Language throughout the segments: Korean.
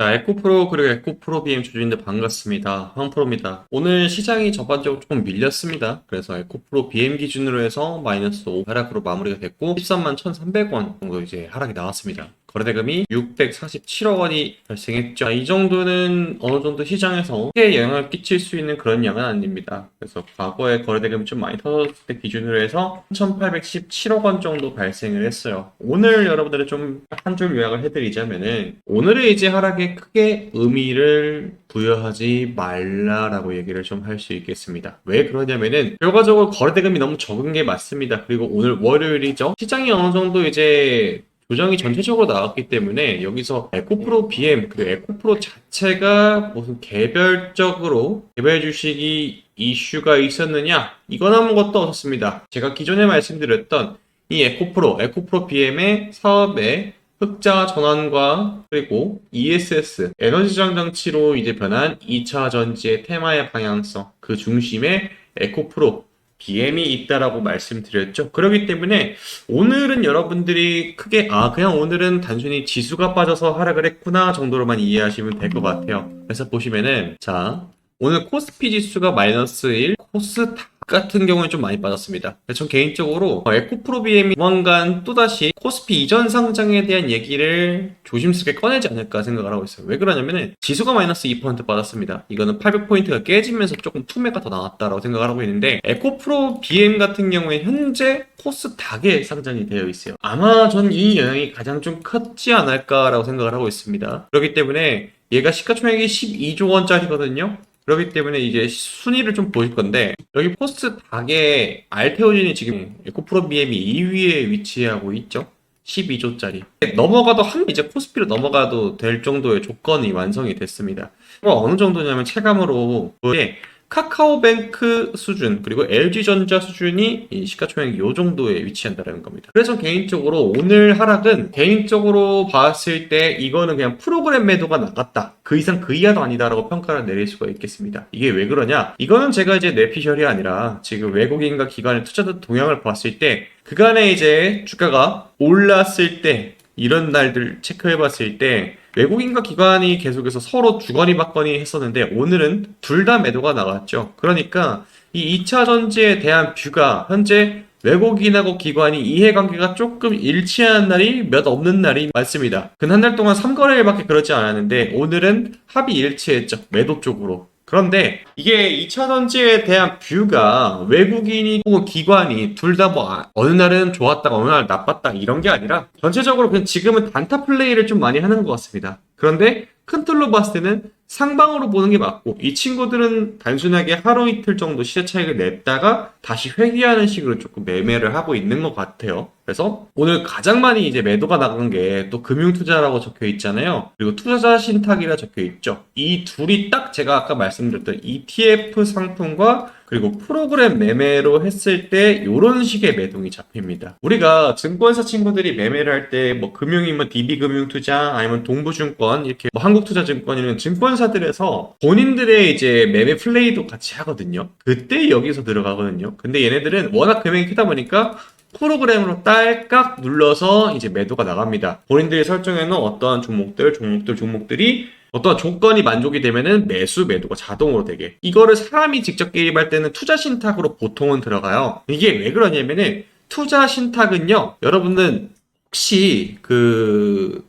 자, 에코프로 그리고 에코프로 BM 주주님들 반갑습니다. 황프로입니다. 오늘 시장이 전반적으로 조금 밀렸습니다. 그래서 에코프로 BM 기준으로 해서 마이너스 5 하락으로 마무리가 됐고 13만 1,300원 정도 이제 하락이 나왔습니다. 거래대금이 647억 원이 발생했죠. 이 정도는 어느 정도 시장에서 크게 영향을 끼칠 수 있는 그런 양은 아닙니다. 그래서 과거에 거래대금이 좀 많이 터졌을 때 기준으로 해서 1,817억 원 정도 발생을 했어요. 오늘 여러분들이 좀 한 줄 요약을 해드리자면은 오늘의 이제 하락에 크게 의미를 부여하지 말라라고 얘기를 좀 할 수 있겠습니다. 왜 그러냐면은 결과적으로 거래대금이 너무 적은 게 맞습니다. 그리고 오늘 월요일이죠. 시장이 어느 정도 이제 조정이 전체적으로 나왔기 때문에 여기서 에코프로 BM 그리고 에코프로 자체가 무슨 개별적으로 개별 주식이 이슈가 있었느냐? 이건 아무것도 없었습니다. 제가 기존에 말씀드렸던 이 에코프로 BM의 사업의 흑자 전환과 그리고 ESS 에너지 저장 장치로 이제 변한 2차 전지의 테마의 방향성 그 중심에 에코프로 BM이 있다라고 말씀드렸죠. 그렇기 때문에 오늘은 여러분들이 크게 그냥 오늘은 단순히 지수가 빠져서 하락을 했구나 정도로만 이해하시면 될 것 같아요. 그래서 보시면은 자 오늘 코스피 지수가 마이너스 1, 코스닥 같은 경우에 좀 많이 빠졌습니다. 전 개인적으로 에코프로 BM이 조만간 또다시 코스피 이전 상장에 대한 얘기를 조심스럽게 꺼내지 않을까 생각을 하고 있어요. 왜 그러냐면은 지수가 마이너스 2% 빠졌습니다. 이거는 800포인트가 깨지면서 조금 투매가 더 나왔다라고 생각을 하고 있는데 에코프로 BM 같은 경우에 현재 코스닥에 상장이 되어 있어요. 아마 전 이 영향이 가장 좀 컸지 않을까라고 생각을 하고 있습니다. 그렇기 때문에 얘가 시가총액이 12조 원짜리거든요. 그렇기 때문에 이제 순위를 좀 보실 건데 여기 포스닥의 알테오진이 지금 에코프로 BM이 2위에 위치하고 있죠. 12조짜리. 넘어가도 이제 코스피로 넘어가도 될 정도의 조건이 완성이 됐습니다. 어느 정도냐면 체감으로 카카오뱅크 수준 그리고 LG전자 수준이 이 시가총액 요 정도에 위치한다는 겁니다. 그래서 개인적으로 오늘 하락은 개인적으로 봤을 때 이거는 그냥 프로그램 매도가 나갔다. 그 이상 그 이하도 아니다라고 평가를 내릴 수가 있겠습니다. 이게 왜 그러냐? 이거는 제가 이제 뇌피셜이 아니라 지금 외국인과 기관의 투자자 동향을 봤을 때 그간에 이제 주가가 올랐을 때 이런 날들 체크해 봤을 때 외국인과 기관이 계속해서 서로 주거니 받거니 했었는데 오늘은 둘 다 매도가 나갔죠. 그러니까 이 2차 전지에 대한 뷰가 현재 외국인하고 기관이 이해관계가 조금 일치하는 날이 몇 없는 날이 많습니다. 근 한 달 동안 3거래일밖에 그러지 않았는데 오늘은 합이 일치했죠. 매도 쪽으로. 그런데 이게 2차 전지에 대한 뷰가 외국인이 혹은 기관이 둘 다 뭐 어느 날은 좋았다가 어느 날 나빴다 이런 게 아니라 전체적으로 그냥 지금은 단타 플레이를 좀 많이 하는 것 같습니다. 그런데 큰 틀로 봤을 때는 상방으로 보는 게 맞고 이 친구들은 단순하게 하루 이틀 정도 시세 차익을 냈다가 다시 회귀하는 식으로 조금 매매를 하고 있는 것 같아요. 그래서 오늘 가장 많이 이제 매도가 나간 게 또 금융투자라고 적혀 있잖아요. 그리고 투자자 신탁이라 적혀 있죠. 이 둘이 딱 제가 아까 말씀드렸던 ETF 상품과 그리고 프로그램 매매로 했을 때 이런 식의 매동이 잡힙니다. 우리가 증권사 친구들이 매매를 할 때 뭐 금융이면 DB금융투자 아니면 동부증권 이렇게 뭐 한국투자증권 이런 증권사들에서 본인들의 이제 매매 플레이도 같이 하거든요. 그때 여기서 들어가거든요. 근데 얘네들은 워낙 금액이 크다 보니까 프로그램으로 딸깍 눌러서 이제 매도가 나갑니다. 본인들이 설정해놓은 어떠한 종목들이 어떤 조건이 만족이 되면은 매도가 자동으로 되게. 이거를 사람이 직접 개입할 때는 투자 신탁으로 보통은 들어가요. 이게 왜 그러냐면은 투자 신탁은요, 여러분은 혹시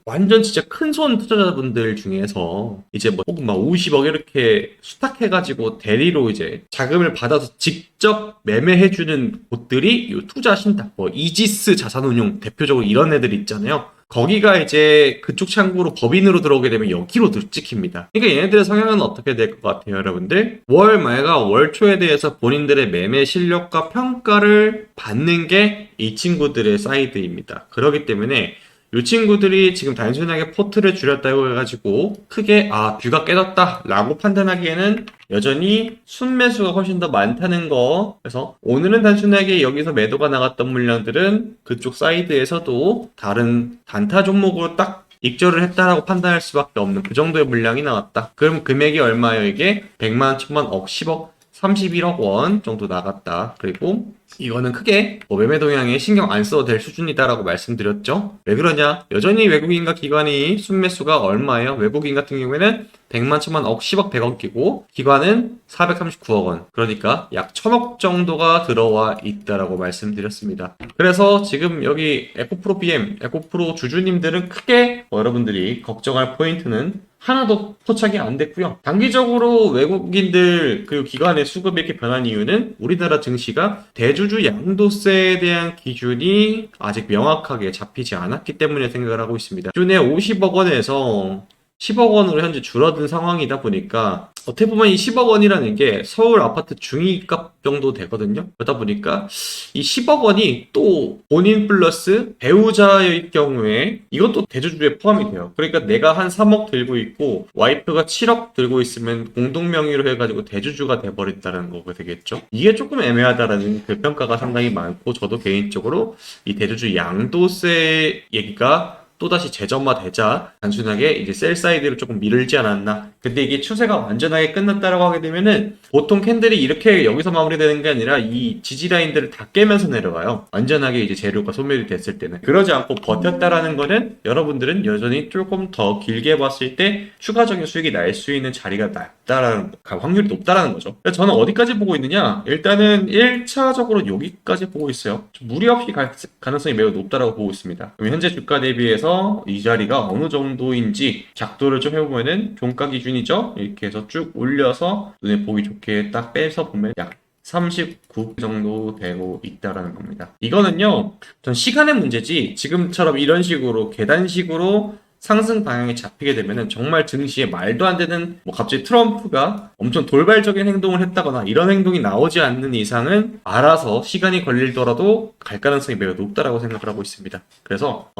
완전 진짜 큰 손 투자자분들 중에서 이제 뭐 혹은 막 50억 이렇게 수탁해가지고 대리로 이제 자금을 받아서 직접 매매해주는 곳들이 이 투자 신탁, 뭐 이지스 자산운용 대표적으로 이런 애들 있잖아요. 거기가 이제 그쪽 창구로 법인으로 들어오게 되면 여기로 찍힙니다. 그러니까 얘네들의 성향은 어떻게 될 것 같아요, 여러분들? 월 말과 월 초에 대해서 본인들의 매매 실력과 평가를 받는 게 이 친구들의 사이드입니다. 그렇기 때문에 이 친구들이 지금 단순하게 포트를 줄였다고 해가지고 크게 뷰가 깨졌다 라고 판단하기에는 여전히 순매수가 훨씬 더 많다는 거. 그래서 오늘은 단순하게 여기서 매도가 나갔던 물량들은 그쪽 사이드에서도 다른 단타 종목으로 딱 익절을 했다라고 판단할 수밖에 없는 그 정도의 물량이 나왔다. 그럼 금액이 얼마예요? 이게 100만, 1000만, 억, 10억 31억 원 정도 나갔다. 그리고 이거는 크게 매매 동향에 신경 안 써도 될 수준이다라고 말씀드렸죠. 왜 그러냐? 여전히 외국인과 기관이 순매수가 얼마예요? 외국인 같은 경우에는 100만, 1000만, 억, 10억, 100억이고 기관은 439억 원. 그러니까 약 1000억 정도가 들어와 있다라고 말씀드렸습니다. 그래서 지금 여기 에코프로 BM, 에코프로 주주님들은 크게 여러분들이 걱정할 포인트는 하나도 포착이 안 됐고요. 단기적으로 외국인들 그리고 기관의 수급이 이렇게 변한 이유는 우리나라 증시가 대주주 양도세에 대한 기준이 아직 명확하게 잡히지 않았기 때문에 생각을 하고 있습니다. 기존에 50억 원에서 10억 원으로 현재 줄어든 상황이다 보니까 어떻게 보면 이 10억 원이라는 게 서울 아파트 중위값 정도 되거든요. 그러다 보니까 이 10억 원이 또 본인 플러스 배우자의 경우에 이것도 대주주에 포함이 돼요. 그러니까 내가 한 3억 들고 있고 와이프가 7억 들고 있으면 공동명의로 해가지고 대주주가 돼버린다는 거가 되겠죠. 이게 조금 애매하다라는 그 평가가 상당히 많고 저도 개인적으로 이 대주주 양도세 얘기가 또다시 재점화되자 단순하게 이제 셀 사이드를 조금 밀지 않았나. 근데 이게 추세가 완전하게 끝났다라고 하게 되면은 보통 캔들이 이렇게 여기서 마무리되는 게 아니라 이 지지 라인들을 다 깨면서 내려가요. 완전하게 이제 재료가 소멸이 됐을 때는. 그러지 않고 버텼다라는 거는 여러분들은 여전히 조금 더 길게 봤을 때 추가적인 수익이 날 수 있는 자리가 낮다라는 확률이 높다라는 거죠. 그래서 저는 어디까지 보고 있느냐? 일단은 1차적으로 여기까지 보고 있어요. 무리 없이 갈 가능성이 매우 높다라고 보고 있습니다. 그럼 현재 주가 대비해서 이 자리가 어느 정도인지 작도를 좀 해보면은 종가 기준이죠. 이렇게 해서 쭉 올려서 눈에 보기 좋게 딱 빼서 보면 약 39 정도 되고 있다라는 겁니다. 이거는요, 전 시간의 문제지 지금처럼 이런 식으로 계단식으로 상승 방향이 잡히게 되면은 정말 증시에 말도 안 되는 갑자기 트럼프가 엄청 돌발적인 행동을 했다거나 이런 행동이 나오지 않는 이상은 알아서 시간이 걸리더라도 갈 가능성이 매우 높다라고 생각을 하고 있습니다. 그래서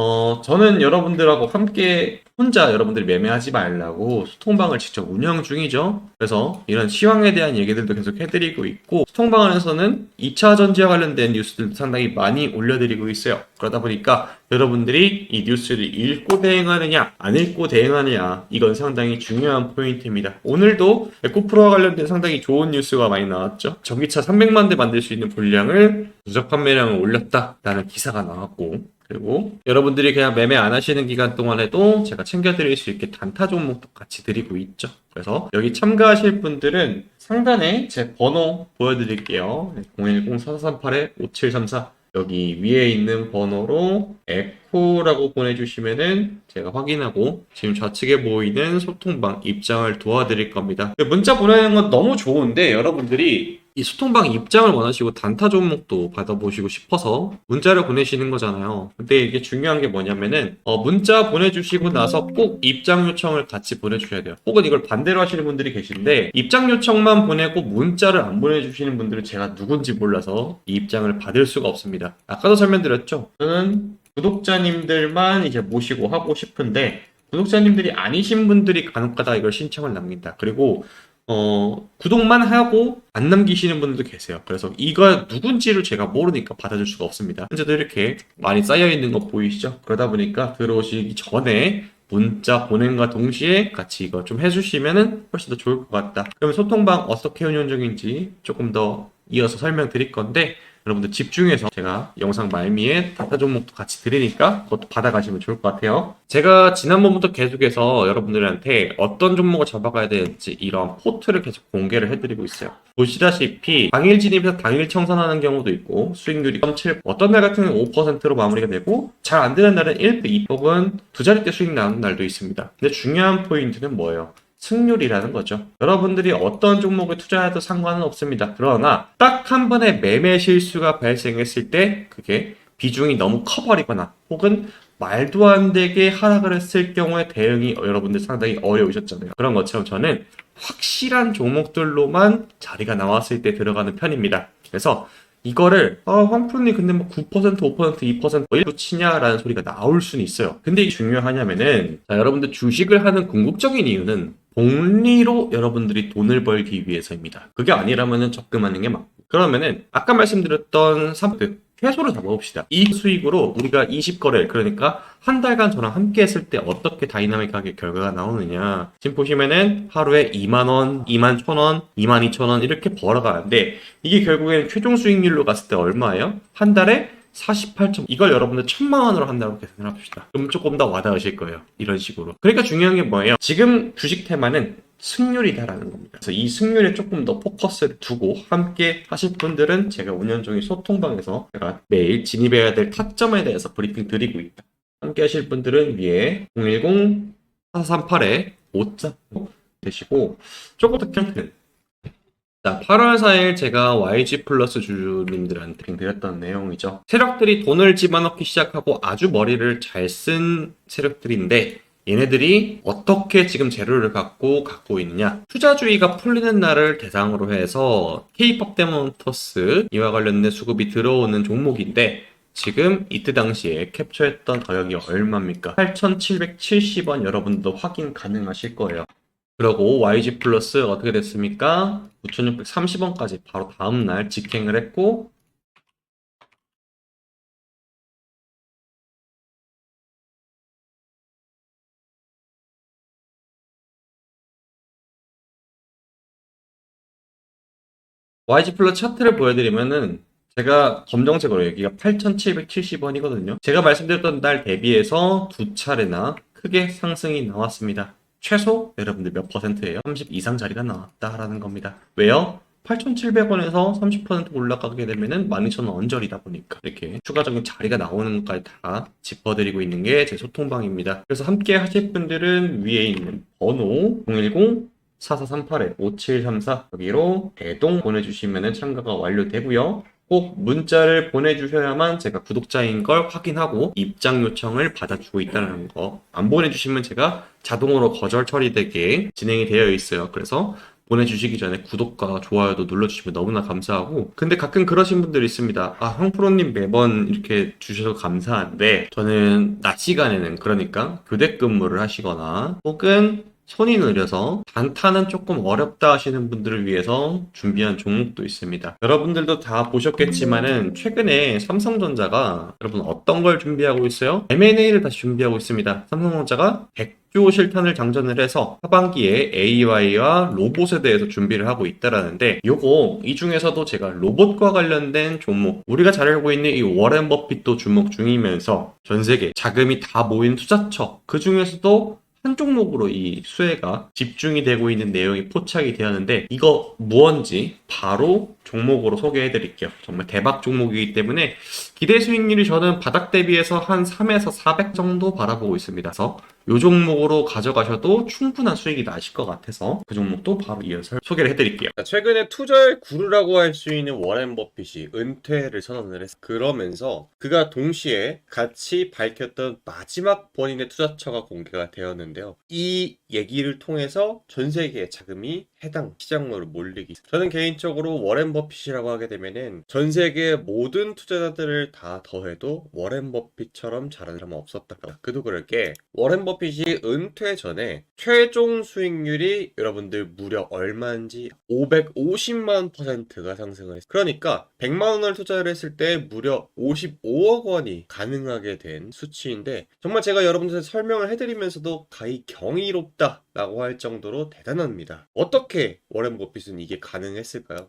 저는 여러분들하고 함께 혼자 여러분들이 매매하지 말라고 소통방을 직접 운영 중이죠. 그래서 이런 시황에 대한 얘기들도 계속 해드리고 있고 소통방에서는 2차 전지와 관련된 뉴스들도 상당히 많이 올려드리고 있어요. 그러다 보니까 여러분들이 이 뉴스를 읽고 대응하느냐 안 읽고 대응하느냐 이건 상당히 중요한 포인트입니다. 오늘도 에코프로와 관련된 상당히 좋은 뉴스가 많이 나왔죠. 전기차 300만 대 만들 수 있는 분량을 누적 판매량을 올렸다라는 기사가 나왔고 그리고 여러분들이 그냥 매매 안 하시는 기간 동안에도 제가 챙겨드릴 수 있게 단타 종목도 같이 드리고 있죠. 그래서 여기 참가하실 분들은 상단에 제 번호 보여드릴게요. 010-4438-5734 여기 위에 있는 번호로 에코라고 보내주시면은 제가 확인하고 지금 좌측에 보이는 소통방 입장을 도와드릴 겁니다. 문자 보내는 건 너무 좋은데 여러분들이 이 소통방 입장을 원하시고 단타 종목도 받아보시고 싶어서 문자를 보내시는 거잖아요. 근데 이게 중요한 게 뭐냐면은 문자 보내주시고 나서 꼭 입장 요청을 같이 보내주셔야 돼요. 혹은 이걸 반대로 하시는 분들이 계신데 입장 요청만 보내고 문자를 안 보내주시는 분들은 제가 누군지 몰라서 이 입장을 받을 수가 없습니다. 아까도 설명드렸죠. 저는 구독자님들만 이제 모시고 하고 싶은데 구독자님들이 아니신 분들이 간혹가다 이걸 신청을 남긴다. 그리고 구독만 하고 안 남기시는 분들도 계세요. 그래서 이거 누군지를 제가 모르니까 받아줄 수가 없습니다. 현재도 이렇게 많이 쌓여있는 거 보이시죠? 그러다 보니까 들어오시기 전에 문자 보낸과 동시에 같이 이거 좀 해주시면은 훨씬 더 좋을 것 같다. 그럼 소통방 어떻게 운영 중인지 조금 더 이어서 설명드릴 건데 여러분들 집중해서 제가 영상 말미에 단타 종목도 같이 드리니까 그것도 받아가시면 좋을 것 같아요. 제가 지난번부터 계속해서 여러분들한테 어떤 종목을 잡아가야 되는지 이런 포트를 계속 공개를 해드리고 있어요. 보시다시피 당일 진입해서 당일 청산하는 경우도 있고 수익률이 0.7 어떤 날 같은 경우는 5%로 마무리가 되고 잘 안 되는 날은 1%, 2% 혹은 두 자릿대 수익 나는 날도 있습니다. 근데 중요한 포인트는 뭐예요? 승률이라는 거죠. 여러분들이 어떤 종목에 투자해도 상관은 없습니다. 그러나 딱 한 번에 매매 실수가 발생했을 때 그게 비중이 너무 커버리거나 혹은 말도 안 되게 하락을 했을 경우에 대응이 여러분들 상당히 어려우셨잖아요. 그런 것처럼 저는 확실한 종목들로만 자리가 나왔을 때 들어가는 편입니다. 그래서 이거를 황프로님 근데 뭐 9%, 5%, 2% 뭐 치냐라는 소리가 나올 수는 있어요. 근데 이게 중요하냐면은 여러분들 주식을 하는 궁극적인 이유는 복리로 여러분들이 돈을 벌기 위해서입니다. 그게 아니라면은 적금하는 게 맞고 그러면은 아까 말씀드렸던 최소로 잡아봅시다. 이 수익으로 우리가 20거래, 그러니까 한 달간 저랑 함께 했을 때 어떻게 다이나믹하게 결과가 나오느냐. 지금 보시면은 하루에 2만원, 2만 1,000원, 2만 2천원 이렇게 벌어가는데 이게 결국에는 최종 수익률로 갔을 때 얼마예요? 한 달에 48점. 이걸 여러분들 1,000만원으로 한다고 계산을 합시다. 그럼 조금 더 와닿으실 거예요. 이런 식으로. 그러니까 중요한 게 뭐예요? 지금 주식 테마는 승률이다라는 겁니다. 그래서 이 승률에 조금 더 포커스를 두고 함께 하실 분들은 제가 운영중인 소통방에서 제가 매일 진입해야 될 타점에 대해서 브리핑 드리고 있다. 함께 하실 분들은 위에 010-4438에 5자 되시고 조금 더 큰 자, 8월 4일 제가 YG 플러스 주주님들한테 드렸던 내용이죠. 세력들이 돈을 집어넣기 시작하고 아주 머리를 잘 쓴 세력들인데 얘네들이 어떻게 지금 재료를 갖고 있느냐. 투자주의가 풀리는 날을 대상으로 해서 K-POP 데모터스 이와 관련된 수급이 들어오는 종목인데 지금 이때 당시에 캡처했던 가격이 얼마입니까? 8,770원 여러분도 확인 가능하실 거예요. 그리고 YG 플러스 어떻게 됐습니까? 9,630원까지 바로 다음날 직행을 했고 YG 플러스 차트를 보여드리면은 제가 검정색으로 여기가 8,770원이거든요. 제가 말씀드렸던 날 대비해서 두 차례나 크게 상승이 나왔습니다. 최소 여러분들 몇 퍼센트예요? 30 이상 자리가 나왔다라는 겁니다. 왜요? 8,700원에서 30% 올라가게 되면은 12,000원 언저리다 보니까 이렇게 추가적인 자리가 나오는 것까지 다 짚어드리고 있는 게 제 소통방입니다. 그래서 함께 하실 분들은 위에 있는 번호 010 4438-5734 여기로 대동 보내주시면 참가가 완료되고요. 꼭 문자를 보내주셔야만 제가 구독자인 걸 확인하고 입장 요청을 받아주고 있다는 거. 안 보내주시면 제가 자동으로 거절 처리되게 진행이 되어 있어요. 그래서 보내주시기 전에 구독과 좋아요도 눌러주시면 너무나 감사하고 근데 가끔 그러신 분들이 있습니다. 아, 황프로님 매번 이렇게 주셔서 감사한데 저는 낮 시간에는 그러니까 교대 근무를 하시거나 혹은 손이 느려서 단타는 조금 어렵다 하시는 분들을 위해서 준비한 종목도 있습니다. 여러분들도 다 보셨겠지만은 최근에 삼성전자가 여러분 어떤 걸 준비하고 있어요? M&A를 다시 준비하고 있습니다. 삼성전자가 100조 실탄을 장전을 해서 하반기에 AI와 로봇에 대해서 준비를 하고 있다라는데 요거 이 중에서도 제가 로봇과 관련된 종목 우리가 잘 알고 있는 이 워렌 버핏도 주목 중이면서 전 세계 자금이 다 모인 투자처 그 중에서도 한 종목으로 이 수혜가 집중이 되고 있는 내용이 포착이 되었는데 이거 무언지 바로 종목으로 소개해 드릴게요. 정말 대박 종목이기 때문에 기대 수익률이 저는 바닥 대비해서 한 3에서 400 정도 바라보고 있습니다. 그래서 이 종목으로 가져가셔도 충분한 수익이 나실 것 같아서 그 종목도 바로 이어서 소개를 해드릴게요. 최근에 투자의 구루라고 할 수 있는 워렌 버핏이 은퇴를 선언을 했어요. 그러면서 그가 동시에 같이 밝혔던 마지막 본인의 투자처가 공개가 되었는데요. 이 얘기를 통해서 전 세계의 자금이 해당 시장으로 몰리기. 저는 개인적으로 워렌 버핏이라고 하게 되면은 전 세계의 모든 투자자들을 다 더해도 워렌 버핏처럼 잘하는 사람은 없었다. 그도 그럴 게 워렌 버핏이 은퇴 전에 최종 수익률이 여러분들 무려 얼마인지 550만 %가 상승을 했어요. 그러니까 100만 원을 투자를 했을 때 무려 55억 원이 가능하게 된 수치인데 정말 제가 여러분들한테 설명을 해드리면서도 가히 경이롭다 라고 할 정도로 대단합니다. 어떻게 워렌 버핏은 이게 가능했을까요?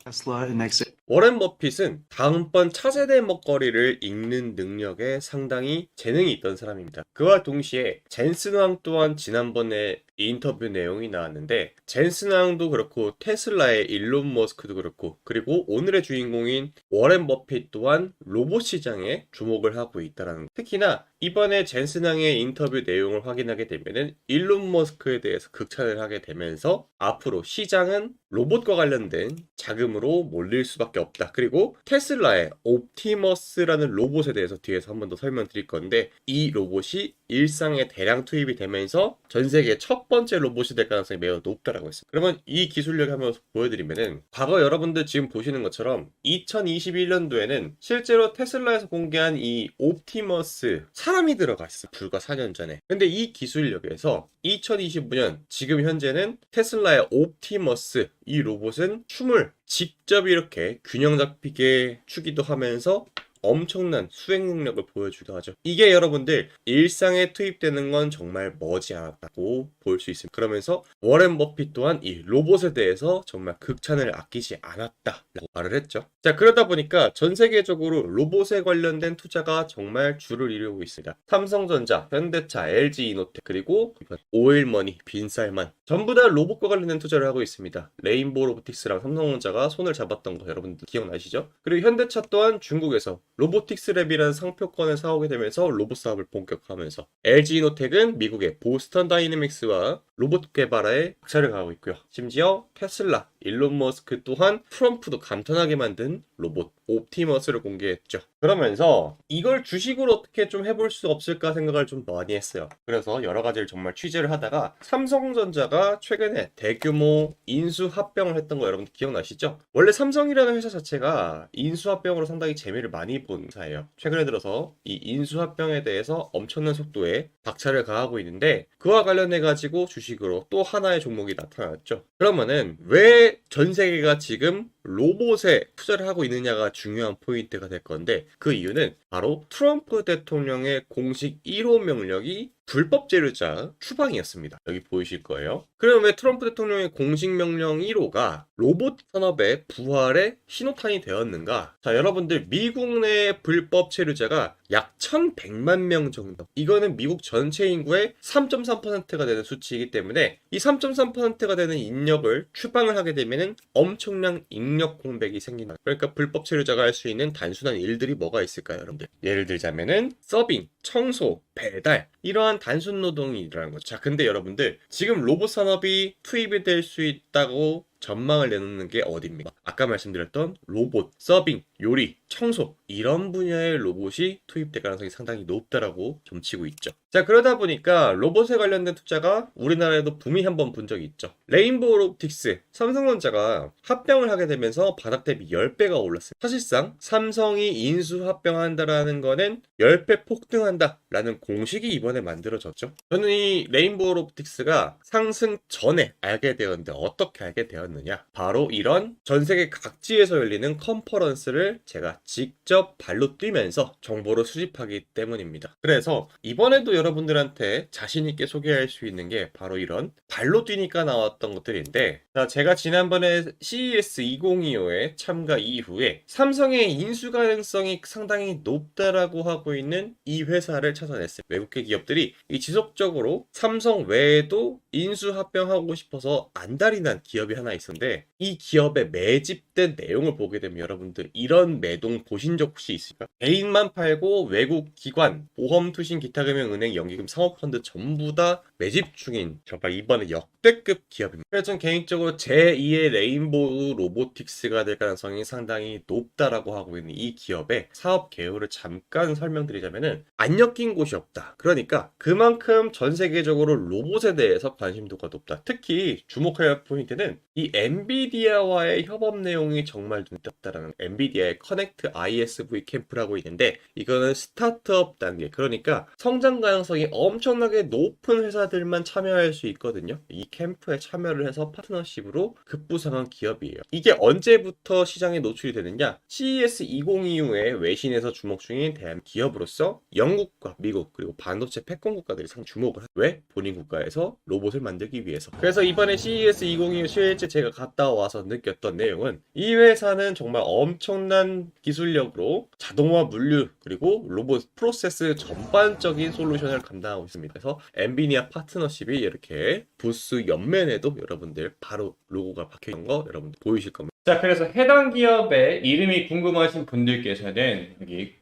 워렌 버핏은 다음번 차세대 먹거리를 읽는 능력에 상당히 재능이 있던 사람입니다. 그와 동시에 젠슨 왕 또한 지난번에 인터뷰 내용이 나왔는데 젠슨 왕도 그렇고 테슬라의 일론 머스크도 그렇고 그리고 오늘의 주인공인 워렌 버핏 또한 로봇 시장에 주목을 하고 있다는 것. 특히나 이번에 젠슨 왕의 인터뷰 내용을 확인하게 되면은 일론 머스크에 대해서 극찬을 하게 되면서 앞으로 시장은 로봇과 관련된 자금으로 몰릴 수밖에 없다. 그리고 테슬라의 옵티머스라는 로봇에 대해서 뒤에서 한 번 더 설명드릴 건데 이 로봇이 일상에 대량 투입이 되면서 전 세계 첫 번째 로봇이 될 가능성이 매우 높다라고 했어요. 그러면 이 기술력 한번 보여드리면은 과거 여러분들 지금 보시는 것처럼 2021년도에는 실제로 테슬라에서 공개한 이 옵티머스 사람이 들어가 있어요. 불과 4년 전에. 근데 이 기술력에서 2025년 지금 현재는 테슬라의 옵티머스 이 로봇은 춤을 직접 이렇게 균형 잡히게 추기도 하면서 엄청난 수행 능력을 보여주기도 하죠. 이게 여러분들 일상에 투입되는 건 정말 머지않았다고 볼 수 있습니다. 그러면서 워렌 버핏 또한 이 로봇에 대해서 정말 극찬을 아끼지 않았다라고 말을 했죠. 자, 그러다 보니까 전 세계적으로 로봇에 관련된 투자가 정말 줄을 이루고 있습니다. 삼성전자, 현대차, LG이노텍, 그리고 오일머니, 빈쌀만 전부 다 로봇과 관련된 투자를 하고 있습니다. 레인보우 로보틱스랑 삼성전자가 손을 잡았던 거 여러분들 기억나시죠? 그리고 현대차 또한 중국에서 로보틱스 랩이라는 상표권을 사오게 되면서 로봇 사업을 본격화하면서 LG이노텍은 미국의 보스턴 다이내믹스와 로봇 개발에 박차를 가하고 있고요. 심지어 테슬라, 일론 머스크 또한 트럼프도 감탄하게 만든 로봇 옵티머스를 공개했죠. 그러면서 이걸 주식으로 어떻게 좀 해볼 수 없을까 생각을 좀 많이 했어요. 그래서 여러 가지를 정말 취재를 하다가 삼성전자가 최근에 대규모 인수합병을 했던 거 여러분 기억나시죠? 원래 삼성이라는 회사 자체가 인수합병으로 상당히 재미를 많이 본 회사예요. 최근에 들어서 이 인수합병에 대해서 엄청난 속도에 박차를 가하고 있는데 그와 관련해 가지고 주식으로 또 하나의 종목이 나타났죠. 그러면은 왜 전 세계가 지금 로봇에 투자를 하고 있느냐가 중요한 포인트가 될 건데 그 이유는 바로 트럼프 대통령의 공식 1호 명령이 불법 재료자 추방이었습니다. 여기 보이실 거예요. 그러면 왜 트럼프 대통령의 공식 명령 1호가 로봇 산업의 부활의 신호탄이 되었는가? 자, 여러분들 미국 내 불법 체류자가 약 1100만 명 정도. 이거는 미국 전체 인구의 3.3%가 되는 수치이기 때문에 이 3.3%가 되는 인력을 추방을 하게 되면은 엄청난 인력 공백이 생긴다. 그러니까 불법 체류자가 할 수 있는 단순한 일들이 뭐가 있을까요, 여러분들? 예를 들자면은 서빙, 청소, 배달 이러한 단순 노동이 일어나는 거죠. 자, 근데 여러분들 지금 로봇 산업이 투입이 될 수 있다고 전망을 내놓는 게 어디입니까? 아까 말씀드렸던 로봇, 서빙, 요리, 청소 이런 분야의 로봇이 투입될 가능성이 상당히 높다라고 점치고 있죠. 자, 그러다 보니까 로봇에 관련된 투자가 우리나라에도 붐이 한번 본 적이 있죠. 레인보우 로보틱스, 삼성전자가 합병을 하게 되면서 바닥 대비 10배가 올랐어요. 사실상 삼성이 인수 합병한다라는 거는 10배 폭등한다라는 공식이 이번에 만들어졌죠. 저는 이 레인보우 로보틱스가 상승 전에 알게 되었는데 어떻게 알게 되었느냐? 바로 이런 전 세계 각지에서 열리는 컨퍼런스를 제가 직접 발로 뛰면서 정보를 수집하기 때문입니다. 그래서 이번에도 여러분들한테 자신있게 소개할 수 있는 게 바로 이런 발로 뛰니까 나왔던 것들인데, 자, 제가 지난번에 CES 2025에 참가 이후에 삼성의 인수 가능성이 상당히 높다라고 하고 있는 이 회사를 찾아냈어요. 외국계 기업들이 이 지속적으로 삼성 외에도 인수 합병하고 싶어서 안달이 난 기업이 하나 있었는데 이 기업에 매집된 내용을 보게 되면 여러분들 이런 매동 보신 적 혹시 있을까? 개인만 팔고 외국 기관, 보험, 투신, 기타 금융, 은행, 연기금, 사모펀드 전부 다 매집 중인 정말 이번에 역대급 기업입니다. 그래서 저는 개인적으로 제2의 레인보우 로보틱스가 될 가능성이 상당히 높다라고 하고 있는 이 기업의 사업 개요를 잠깐 설명드리자면은 안 엮인 곳이 없다. 그러니까 그만큼 전 세계적으로 로봇에 대해서 관심도가 높다. 특히 주목할 포인트는 이 엔비디아와의 협업 내용이 정말 눈에 띄었다라는 엔비디아의 커넥트 ISV 캠프라고 있는데 이거는 스타트업 단계, 그러니까 성장 가능성이 엄청나게 높은 회사들만 참여할 수 있거든요. 이 캠프에 참여를 해서 파트너십으로 급부상한 기업이에요. 이게 언제부터 시장에 노출이 되느냐? CES 2025에 외신에서 주목 중인 대한 기업으로서 영국과 미국 그리고 반도체 패권 국가들이 상 주목을 왜? 본인 국가에서 로봇을 만들기 위해서. 그래서 이번에 CES 2025 실제 제가 갔다 와서 느꼈던 내용은 이 회사는 정말 엄청난 기술력으로 자동화 물류 그리고 로봇 프로세스 전반적인 솔루션을 감당하고 있습니다. 그래서 엔비디아 파트너십이 이렇게 부스 옆면에도 여러분들 바로 로고가 박혀 있는 거 여러분들 보이실 겁니다. 자, 그래서 해당 기업의 이름이 궁금하신 분들께서는 여기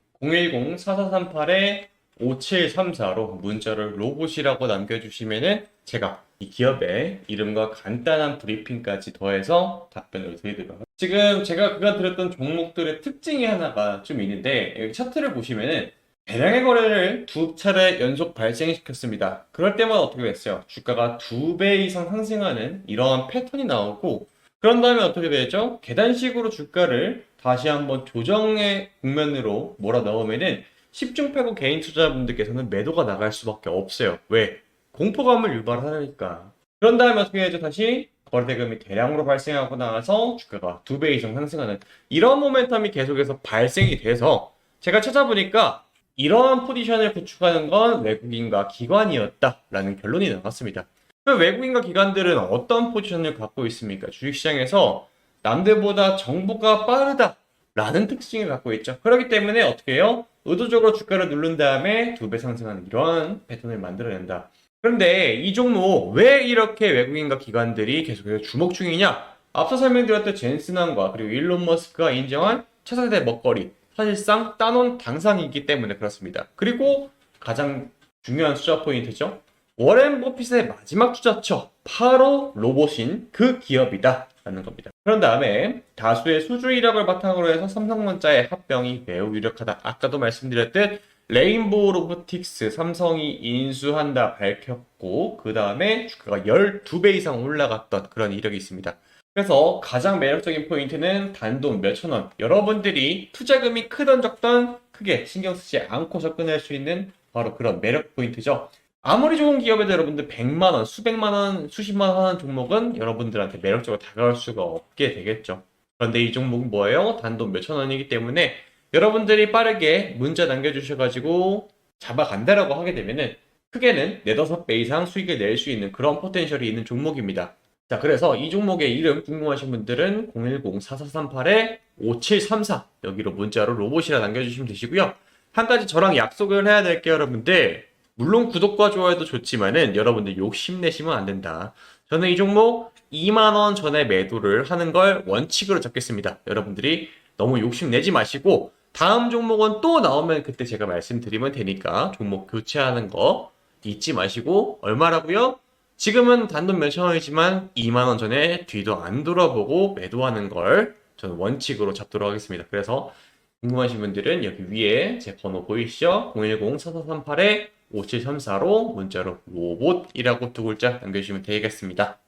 010-4438-5734로 문자를 로봇이라고 남겨주시면은 제가 이 기업의 이름과 간단한 브리핑까지 더해서 답변을 드리도록 하겠습니다. 지금 제가 그간 드렸던 종목들의 특징이 하나가 좀 있는데 여기 차트를 보시면은 대량의 거래를 두 차례 연속 발생시켰습니다. 그럴 때마다 어떻게 됐어요? 주가가 2배 이상 상승하는 이러한 패턴이 나오고 그런 다음에 어떻게 되죠? 계단식으로 주가를 다시 한번 조정의 국면으로 몰아넣으면은 10중 8구 개인 투자자분들께서는 매도가 나갈 수밖에 없어요. 왜? 공포감을 유발하니까. 그런 다음에 어떻게 되죠? 다시 거래대금이 대량으로 발생하고 나서 주가가 2배 이상 상승하는 이런 모멘텀이 계속해서 발생이 돼서 제가 찾아보니까 이러한 포지션을 구축하는 건 외국인과 기관이었다라는 결론이 나왔습니다. 그 외국인과 기관들은 어떤 포지션을 갖고 있습니까? 주식시장에서 남들보다 정보가 빠르다라는 특징을 갖고 있죠. 그렇기 때문에 어떻게 해요? 의도적으로 주가를 누른 다음에 2배 상승하는 이런 패턴을 만들어낸다. 그런데 이 종목 왜 이렇게 외국인과 기관들이 계속해서 주목 중이냐? 앞서 설명드렸던 젠슨왕과 그리고 일론 머스크가 인정한 차세대 먹거리, 사실상 따놓은 당상이기 때문에 그렇습니다. 그리고 가장 중요한 투자 포인트죠. 워렌 버핏의 마지막 투자처, 바로 로봇인 그 기업이다 라는 겁니다. 그런 다음에 다수의 수주 이력을 바탕으로 해서 삼성전자의 합병이 매우 유력하다. 아까도 말씀드렸듯 레인보우 로보틱스 삼성이 인수한다 밝혔고 그 다음에 주가가 12배 이상 올라갔던 그런 이력이 있습니다. 그래서 가장 매력적인 포인트는 단돈 몇천 원. 여러분들이 투자금이 크던 적던 크게 신경 쓰지 않고 접근할 수 있는 바로 그런 매력 포인트죠. 아무리 좋은 기업에도 여러분들 100만 원, 수백만 원, 수십만 원 하는 종목은 여러분들한테 매력적으로 다가올 수가 없게 되겠죠. 그런데 이 종목은 뭐예요? 단돈 몇천 원이기 때문에 여러분들이 빠르게 문자 남겨주셔가지고 잡아간다라고 하게 되면은 크게는 4, 5배 이상 수익을 낼 수 있는 그런 포텐셜이 있는 종목입니다. 자, 그래서 이 종목의 이름 궁금하신 분들은 010-4438-5734 여기로 문자로 로봇이라 남겨주시면 되시고요. 한 가지 저랑 약속을 해야 될게요, 여러분들. 물론 구독과 좋아요도 좋지만은 여러분들 욕심내시면 안 된다. 저는 이 종목 2만원 전에 매도를 하는 걸 원칙으로 잡겠습니다. 여러분들이 너무 욕심내지 마시고 다음 종목은 또 나오면 그때 제가 말씀드리면 되니까 종목 교체하는 거 잊지 마시고 얼마라고요? 지금은 단돈 몇천 원이지만 2만원 전에 뒤도 안 돌아보고 매도하는 걸 저는 원칙으로 잡도록 하겠습니다. 그래서 궁금하신 분들은 여기 위에 제 번호 보이시죠? 010-4438-5734로 문자로 로봇이라고 2글자 남겨주시면 되겠습니다.